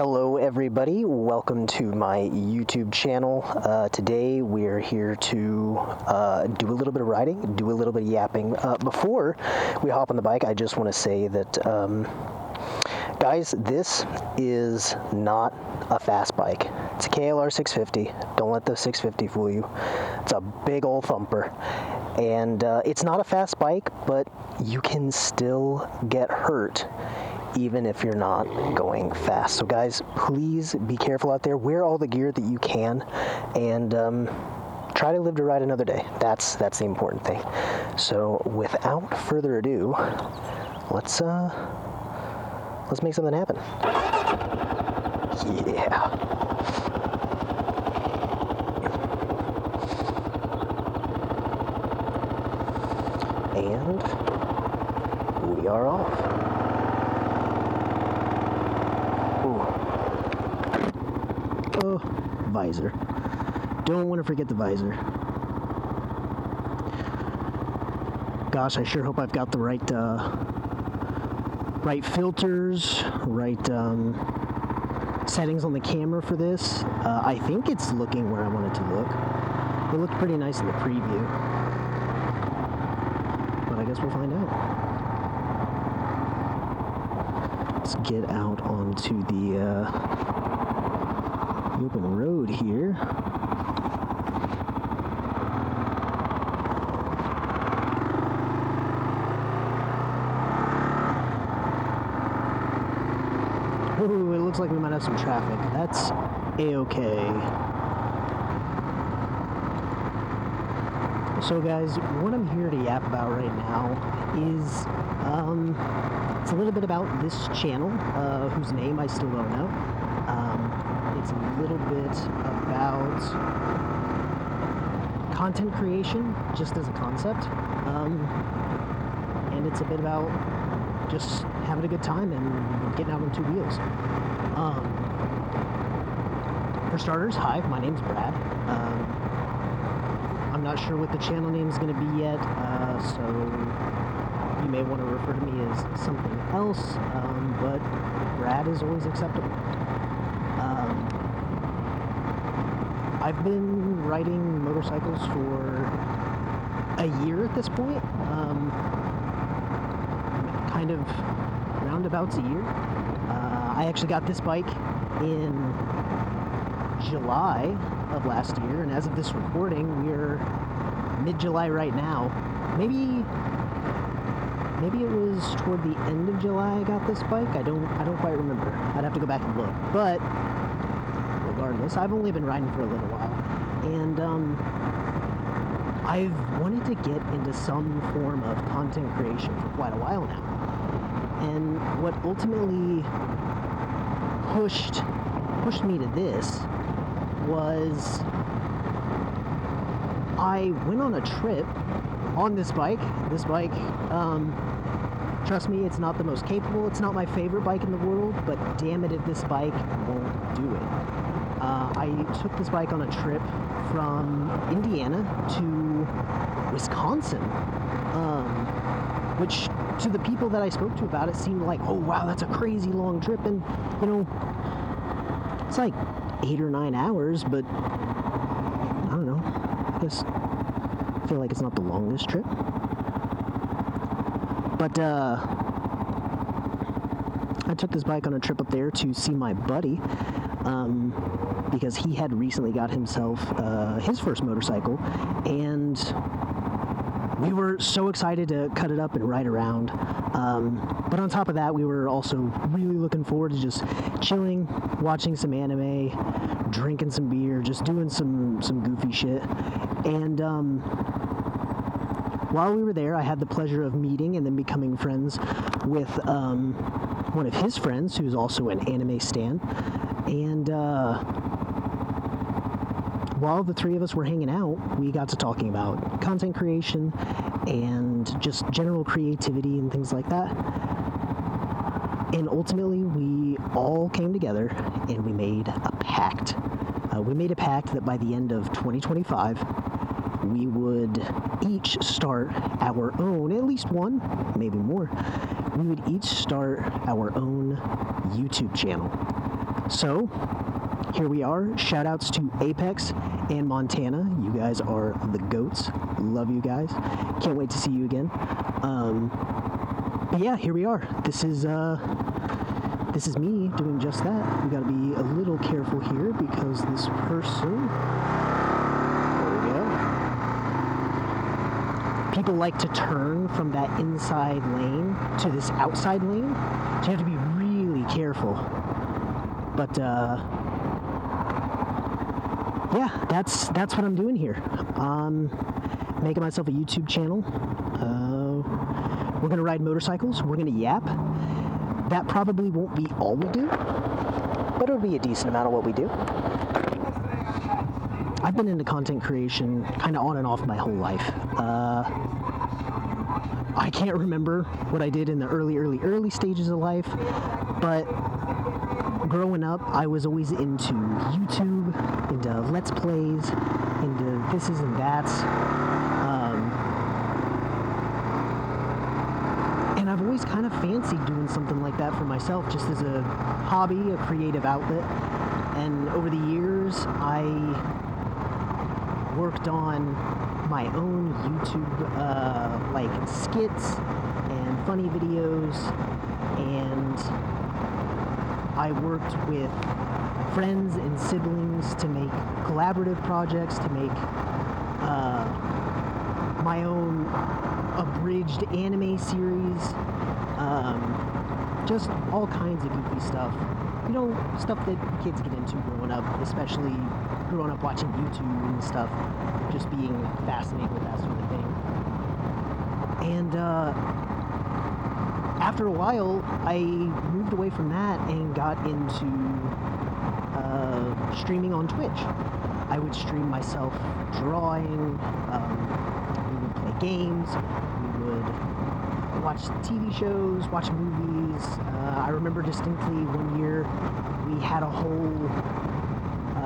Hello everybody, welcome to my YouTube channel. Today we're here to do a little bit of riding, do a little bit of yapping. Before we hop on the bike, I just want to say that, guys, this is not a fast bike. It's a KLR 650. Don't let the 650 fool you. It's a big old thumper. And it's not a fast bike, but you can still get hurt even if you're not going fast. So guys, please be careful out there. Wear all the gear that you can, and try to live to ride another day. That's the important thing. So without further ado, let's make something happen. Yeah. And we are off. Oh, visor. Don't want to forget the visor. Gosh, I sure hope I've got the right filters, right settings on the camera for this. I think it's looking where I want it to look. It looked pretty nice in the preview, but I guess we'll find out. Let's get out onto the open road here. Ooh, it looks like we might have some traffic. That's a-okay. So guys, what I'm here to yap about right now is it's a little bit about this channel, whose name I still don't know. It's a little bit about content creation, just as a concept, and it's a bit about just having a good time and getting out on two wheels. For starters, hi, my name's Brad. I'm not sure what the channel name is going to be yet, so you may want to refer to me as something else, but Brad is always acceptable. I've been riding motorcycles for a year at this point, kind of roundabouts a year. I actually got this bike in July of last year, and as of this recording, we're mid-July right now. Maybe it was toward the end of July I got this bike. I don't quite remember. I'd have to go back and look. But regardless, I've only been riding for a little while, and I've wanted to get into some form of content creation for quite a while now. And what ultimately pushed me to this was I went on a trip on this bike. This bike, trust me, it's not the most capable, it's not my favorite bike in the world, but damn it if this bike won't do it. I took this bike on a trip from Indiana to Wisconsin, which to the people that I spoke to about it seemed like, oh wow, that's a crazy long trip, and you know, it's like 8 or 9 hours, but I don't know, I guess I feel like it's not the longest trip. But I took this bike on a trip up there to see my buddy, because he had recently got himself his first motorcycle, and we were so excited to cut it up and ride around. But on top of that, we were also really looking forward to just chilling, watching some anime, drinking some beer, just doing some goofy shit. And while we were there, I had the pleasure of meeting and then becoming friends with one of his friends, who's also an anime stan. And while the three of us were hanging out, we got to talking about content creation and just general creativity and things like that. And ultimately, we all came together and we made a pact. We made a pact that by the end of 2025, we would each start our own, at least one, maybe more, we would each start our own YouTube channel. So, here we are. Shout outs to Apex and Montana. You guys are the goats. Love you guys. Can't wait to see you again. But yeah, here we are. This is me doing just that. We gotta be a little careful here because this person, there we go. People like to turn from that inside lane to this outside lane, so you have to be really careful. But yeah, that's what I'm doing here. Making myself a YouTube channel. We're gonna ride motorcycles. We're gonna yap. That probably won't be all we do, but it'll be a decent amount of what we do. I've been into content creation kind of on and off my whole life. I can't remember what I did in the early stages of life, but growing up, I was always into YouTube, into Let's Plays, into thises and that's. And I've always kind of fancied doing something like that for myself, just as a hobby, a creative outlet. And over the years, I worked on my own YouTube, like skits and funny videos, and I worked with friends and siblings to make collaborative projects, to make my own abridged anime series, just all kinds of goofy stuff. You know, stuff that kids get into growing up, especially growing up watching YouTube and stuff, just being fascinated with that sort of thing. And after a while, I moved away from that and got into streaming on Twitch. I would stream myself drawing, we would play games, we would watch TV shows, watch movies. I remember distinctly one year we had a whole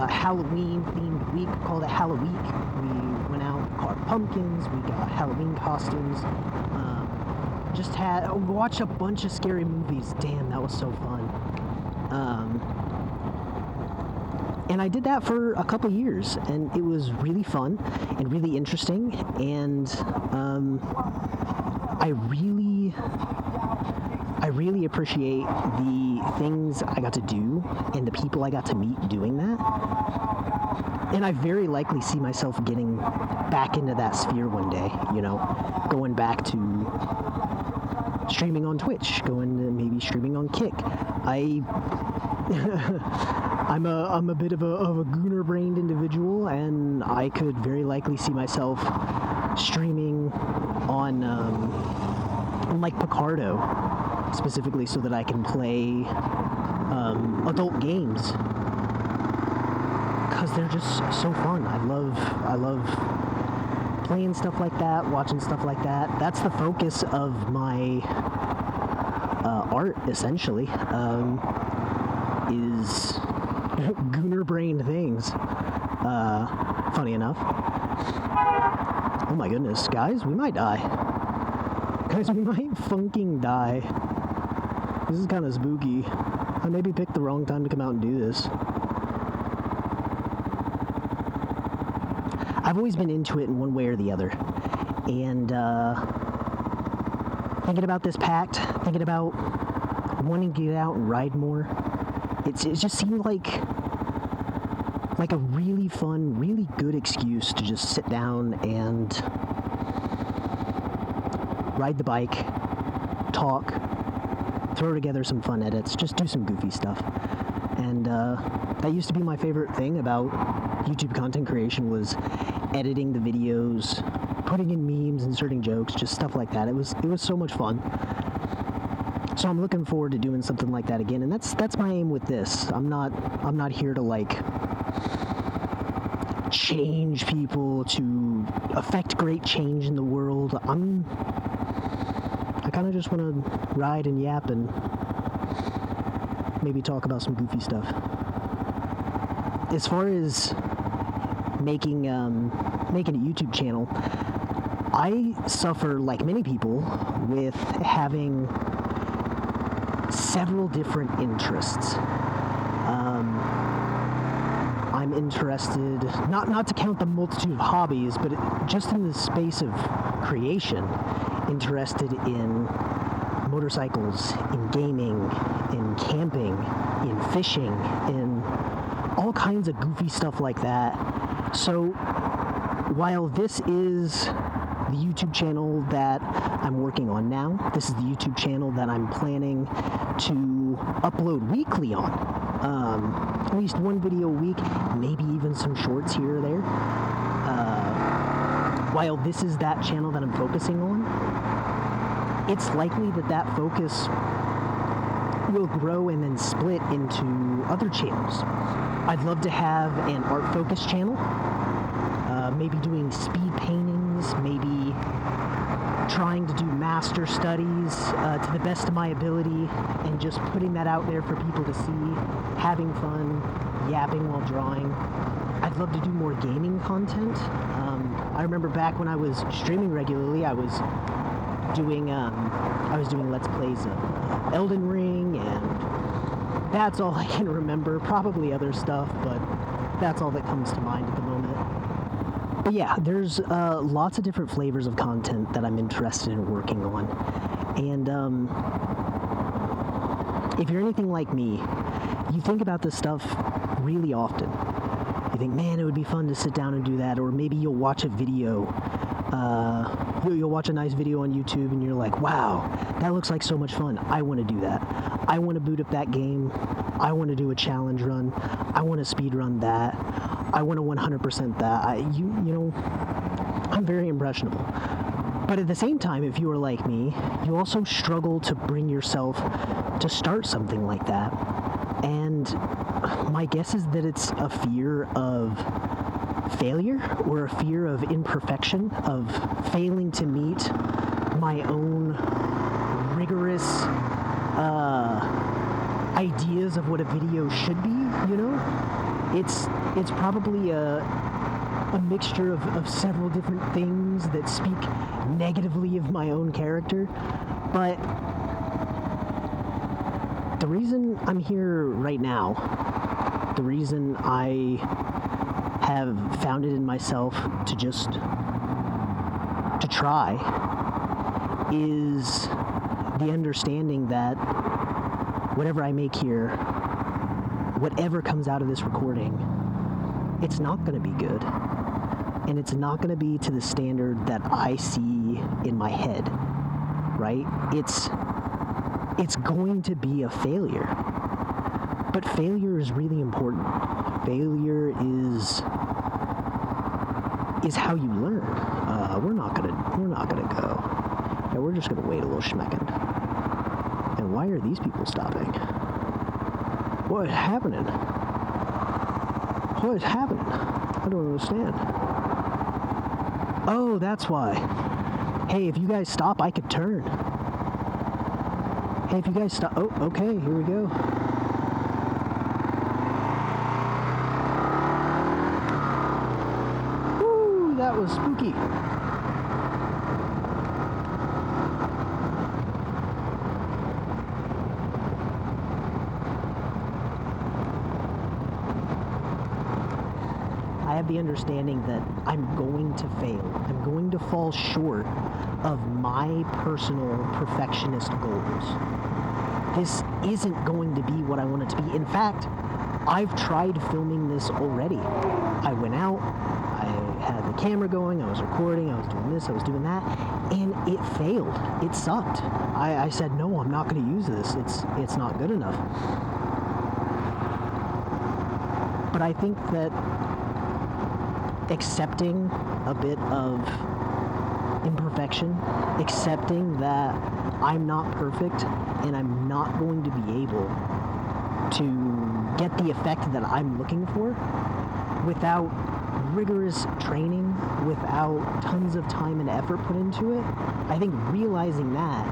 Halloween-themed week called it Halloweek. We went out, carved pumpkins, we got Halloween costumes, watched a bunch of scary movies. Damn, that was so fun. And I did that for a couple years, and it was really fun and really interesting, and I really appreciate the things I got to do and the people I got to meet doing that. And I very likely see myself getting back into that sphere one day, you know, going back to streaming on Twitch, going to maybe streaming on Kick. I'm a bit of a gooner-brained individual, and I could very likely see myself streaming on like Picardo, specifically so that I can play adult games, because they're just so fun. I love playing stuff like that, watching stuff like that. That's the focus of my art, essentially, is gooner-brained things. Funny enough. Oh my goodness, guys, we might die. Guys, we might funking die. This is kind of spooky. I maybe picked the wrong time to come out and do this. I've always been into it in one way or the other. And thinking about this pact, thinking about wanting to get out and ride more, it just seemed like a really fun, really good excuse to just sit down and ride the bike, talk, throw together some fun edits, just do some goofy stuff. And that used to be my favorite thing about YouTube content creation, was editing the videos, putting in memes, inserting jokes, just stuff like that. It was so much fun. So I'm looking forward to doing something like that again, and that's my aim with this. I'm not here to like change people, to affect great change in the world. I kind of just want to ride and yap and maybe talk about some goofy stuff. As far as making a YouTube channel, I suffer, like many people, with having several different interests. I'm interested, not to count the multitude of hobbies, but just in the space of creation, interested in motorcycles, in gaming, in camping, in fishing, in all kinds of goofy stuff like that. So while this is the YouTube channel that I'm working on now, this is the YouTube channel that I'm planning to upload weekly on. At least one video a week, maybe even some shorts here or there. While this is that channel that I'm focusing on, it's likely that focus will grow and then split into other channels. I'd love to have an art focus channel, maybe doing speed paintings, maybe trying to do master studies to the best of my ability, and just putting that out there for people to see, having fun, yapping while drawing. I'd love to do more gaming content. I remember back when I was streaming regularly, I was doing Let's Plays of Elden Ring, and that's all I can remember. Probably other stuff, but that's all that comes to mind at the moment. But yeah, there's lots of different flavors of content that I'm interested in working on. And if you're anything like me, you think about this stuff really often. You think, man, it would be fun to sit down and do that. Or maybe you'll watch a video, you'll watch a nice video on YouTube and you're like, wow, that looks like so much fun. I want to do that. I want to boot up that game. I want to do a challenge run. I want to speed run that. I want to 100% that. You know, I'm very impressionable. But at the same time, if you are like me, you also struggle to bring yourself to start something like that. And my guess is that it's a fear of failure, or a fear of imperfection, of failing to meet my own rigorous ideas of what a video should be, you know? It's probably a mixture of several different things that speak negatively of my own character, but the reason I'm here right now, the reason I have found it in myself to try, is the understanding that whatever I make here, whatever comes out of this recording, it's not going to be good. And it's not going to be to the standard that I see in my head, right? It's going to be a failure. But failure is really important. Failure is how you learn. We're not gonna go. Yeah, we're just gonna wait a little schmeckin'. And why are these people stopping? What is happening? What is happening? I don't understand. Oh, that's why. Hey, if you guys stop, I could turn. Hey, if you guys stop... Oh, okay, here we go. Woo, that was spooky. I have the understanding that I'm going to fail. I'm going to fall short of my personal perfectionist goals. This isn't going to be what I want it to be. In fact, I've tried filming this already. I went out, I had the camera going, I was recording, I was doing this, I was doing that, and it failed. It sucked. I said, no, I'm not going to use this. It's not good enough. But I think that accepting a bit of imperfection, accepting that I'm not perfect and I'm not going to be able to get the effect that I'm looking for without rigorous training, without tons of time and effort put into it. I think realizing that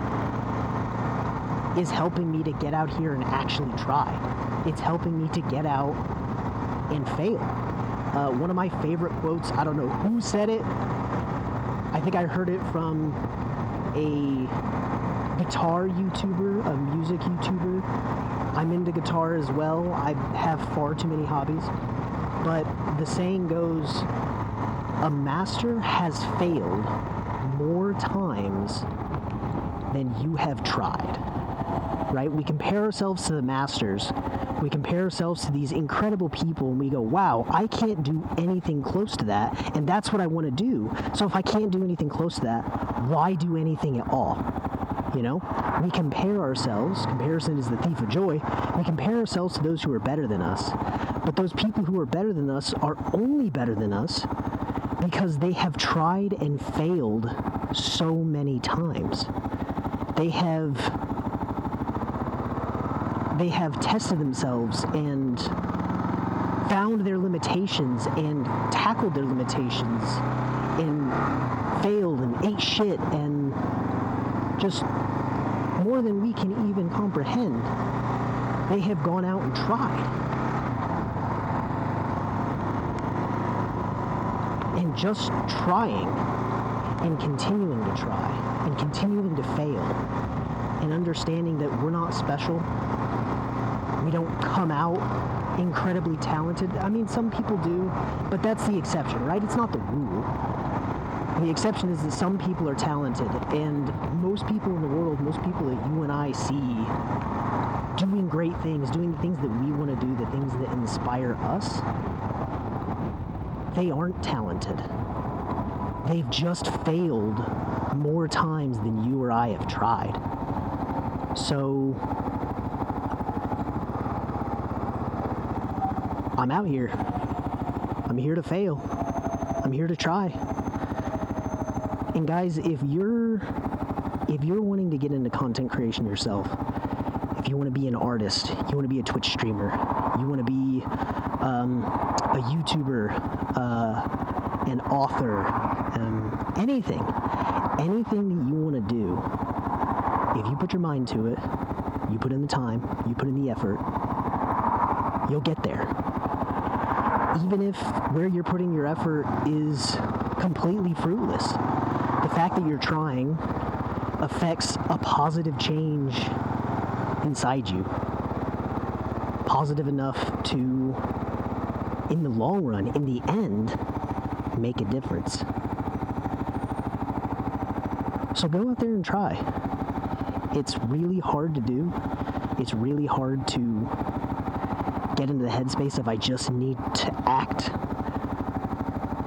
is helping me to get out here and actually try. It's helping me to get out and fail. One of my favorite quotes, I don't know who said it, I think I heard it from the guitar YouTuber, a music YouTuber. I'm into guitar as well. I have far too many hobbies. But the saying goes, a master has failed more times than you have tried. Right? We compare ourselves to the masters. We compare ourselves to these incredible people and we go, wow, I can't do anything close to that, and that's what I want to do. So if I can't do anything close to that, why do anything at all? You know? We compare ourselves. Comparison is the thief of joy. We compare ourselves to those who are better than us. But those people who are better than us are only better than us because they have tried and failed so many times. They have tested themselves and found their limitations and tackled their limitations and failed and ate shit and just more than we can even comprehend. They have gone out and tried. And just trying and continuing to try and continuing to fail and understanding that we're not special. We don't come out incredibly talented. I mean, some people do, but that's the exception, right? It's not the rule. The exception is that some people are talented, and most people in the world, most people that you and I see doing great things, doing the things that we want to do, the things that inspire us, they aren't talented. They've just failed more times than you or I have tried. So I'm out here. I'm here to fail. I'm here to try. And guys, if you're wanting to get into content creation yourself, if you want to be an artist, you want to be a Twitch streamer, you want to be a YouTuber, an author, anything that you want to do, if you put your mind to it, you put in the time, you put in the effort, you'll get there. Even if where you're putting your effort is completely fruitless, the fact that you're trying affects a positive change inside you. Positive enough to, in the long run, in the end, make a difference. So go out there and try. It's really hard to do. It's really hard to get into the headspace of I just need to act.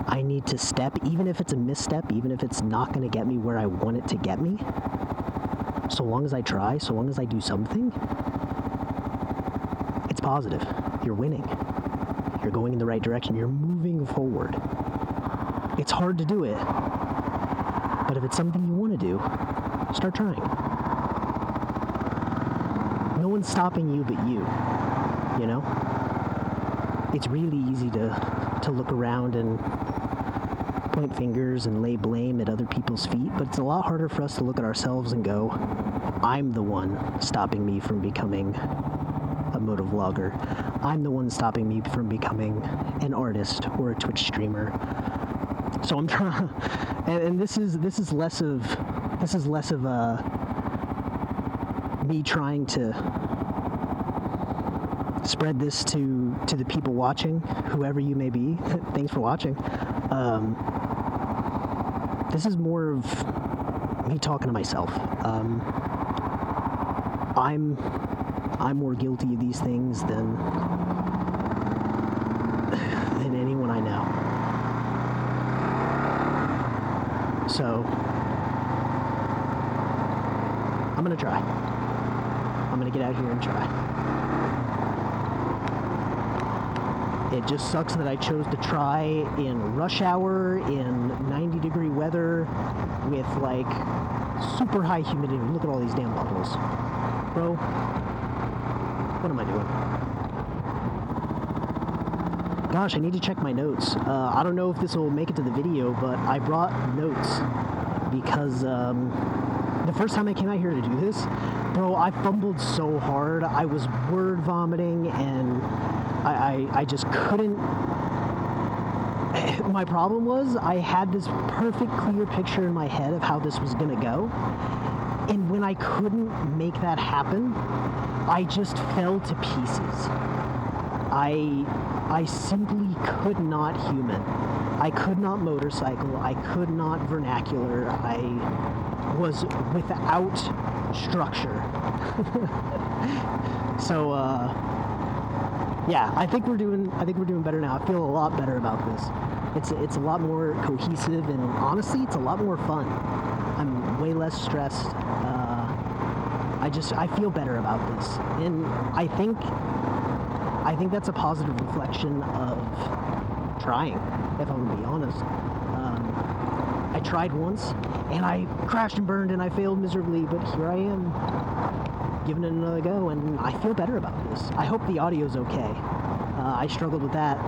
I need to step, even if it's a misstep, even if it's not going to get me where I want it to get me. So long as I try, so long as I do something, it's positive. You're winning. You're going in the right direction. You're moving forward. It's hard to do it, but if it's something you want to do, start trying. No one's stopping you but you, you know? It's really easy to look around and point fingers and lay blame at other people's feet, but it's a lot harder for us to look at ourselves and go, I'm the one stopping me from becoming a motovlogger. I'm the one stopping me from becoming an artist or a Twitch streamer. So I'm trying, and this is less of me trying to spread this to the people watching, whoever you may be. Thanks for watching. This is more of me talking to myself. I'm more guilty of these things than anyone I know. So I'm gonna try. I'm gonna get out here and try. It just sucks that I chose to try in rush hour, in 90-degree weather, with like super high humidity. Look at all these damn puddles. Bro, what am I doing? Gosh, I need to check my notes. I don't know if this will make it to the video, but I brought notes because the first time I came out here to do this, bro, I fumbled so hard. I was word vomiting and I just couldn't. My problem was I had this perfect clear picture in my head of how this was gonna go, and when I couldn't make that happen, I just fell to pieces. I simply could not human. I could not motorcycle. I could not vernacular. I was without structure. So, yeah, I think we're doing better now. I feel a lot better about this. It's a lot more cohesive, and honestly, it's a lot more fun. I'm way less stressed. I feel better about this, and I think that's a positive reflection of trying, if I'm gonna be honest. I tried once, and I crashed and burned, and I failed miserably, but here I am, giving it another go, and I feel better about this. I hope the audio's okay. I struggled with that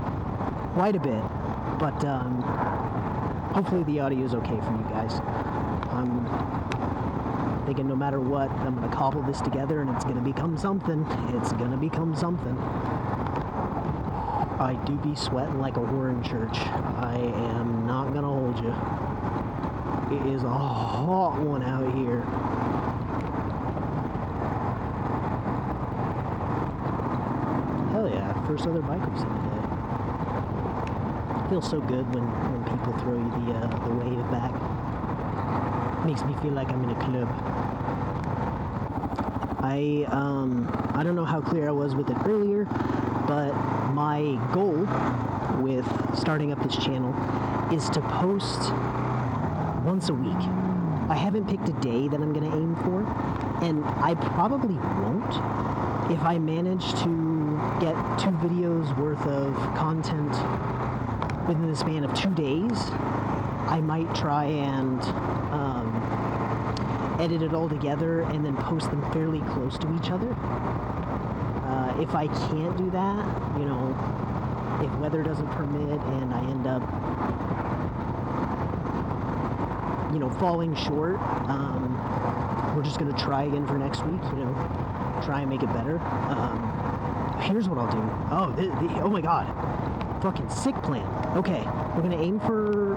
quite a bit, but hopefully the audio's okay for you guys. I'm thinking no matter what, I'm going to cobble this together, and it's going to become something. It's going to become something. I do be sweating like a whore in church. I am not going to hold you. It is a hot one out here. Hell yeah, first other bike I've seen today. Feels so good when people throw you the wave back. Makes me feel like I'm in a club. I don't know how clear I was with it earlier, but my goal with starting up this channel is to post once a week. I haven't picked a day that I'm going to aim for, and I probably won't. If I manage to get 2 videos worth of content within the span of 2 days, I might try and edit it all together and then post them fairly close to each other. If I can't do that, you know, if weather doesn't permit and I end up, you know, falling short, we're just going to try again for next week, you know, try and make it better. Here's what I'll do. Oh my god. Fucking sick plan. Okay, we're gonna aim for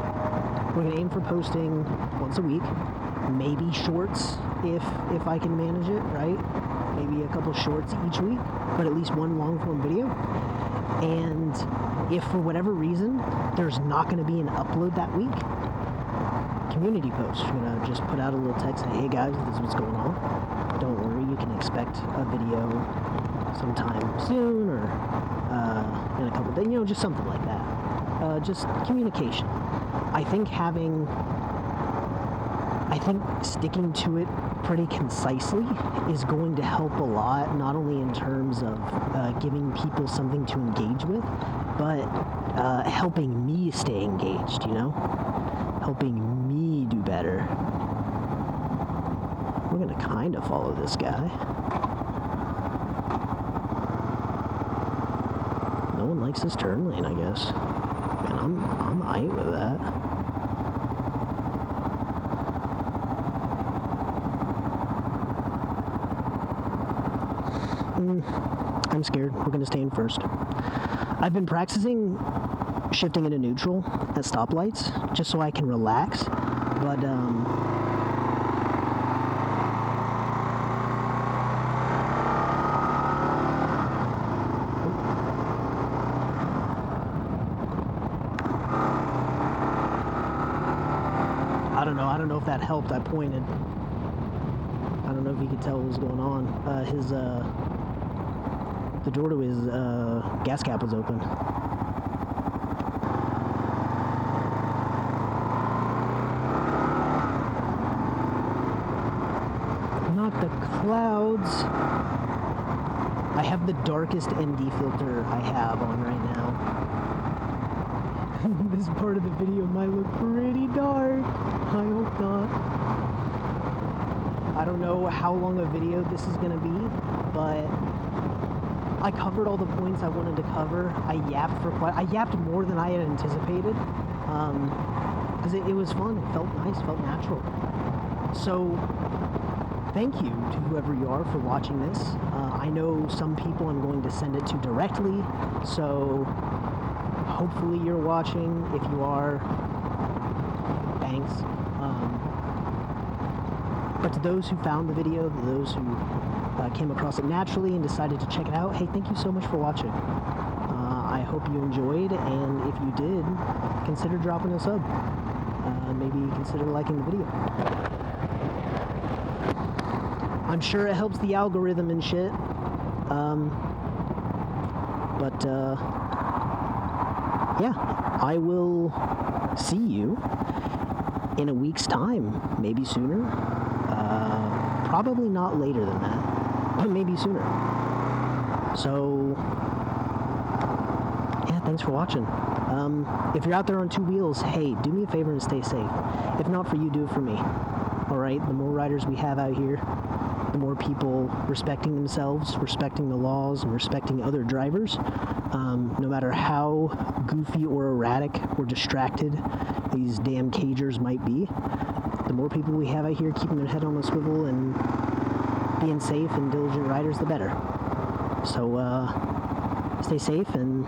posting once a week, maybe shorts if I can manage it, right? Maybe a couple shorts each week, but at least one long form video. And if for whatever reason there's not going to be an upload that week, community post. You're gonna just put out a little text, hey guys, this is what's going on. Don't worry, you can expect a video sometime soon or in a couple days, you know, just something like that. Just communication. I think sticking to it pretty concisely is going to help a lot, not only in terms of giving people something to engage with, but helping me stay engaged, you know? Helping me do better. We're gonna kind of follow this guy. No one likes this turn lane, I guess. And I'm aight with that. I'm scared. We're gonna stay in first. I've been practicing shifting into neutral at stoplights just so I can relax, but I don't know if that helped. I pointed. I don't know if you could tell what was going on. The door to his gas cap was open. Not the clouds. I have the darkest ND filter I have on right now. This part of the video might look pretty dark. I hope not. I don't know how long a video this is gonna be, but I covered all the points I wanted to cover. I yapped more than I had anticipated, because it was fun. It felt nice, felt natural. So thank you to whoever you are for watching this. I know some people I'm going to send it to directly, so hopefully you're watching. If you are, thanks. But to those who found the video, to those who came across it naturally and decided to check it out, hey, thank you so much for watching. I hope you enjoyed, and if you did, consider dropping a sub. Maybe consider liking the video. I'm sure it helps the algorithm and shit. Yeah, I will see you in a week's time, maybe sooner. Probably not later than that, but maybe sooner. So, yeah, thanks for watching. If you're out there on two wheels, hey, do me a favor and stay safe. If not for you, do it for me. Alright, the more riders we have out here, the more people respecting themselves, respecting the laws, and respecting other drivers, no matter how goofy or erratic or distracted these damn cagers might be, the more people we have out here keeping their head on a swivel and being safe and diligent riders, the better. So, stay safe and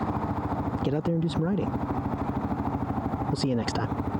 get out there and do some riding. We'll see you next time.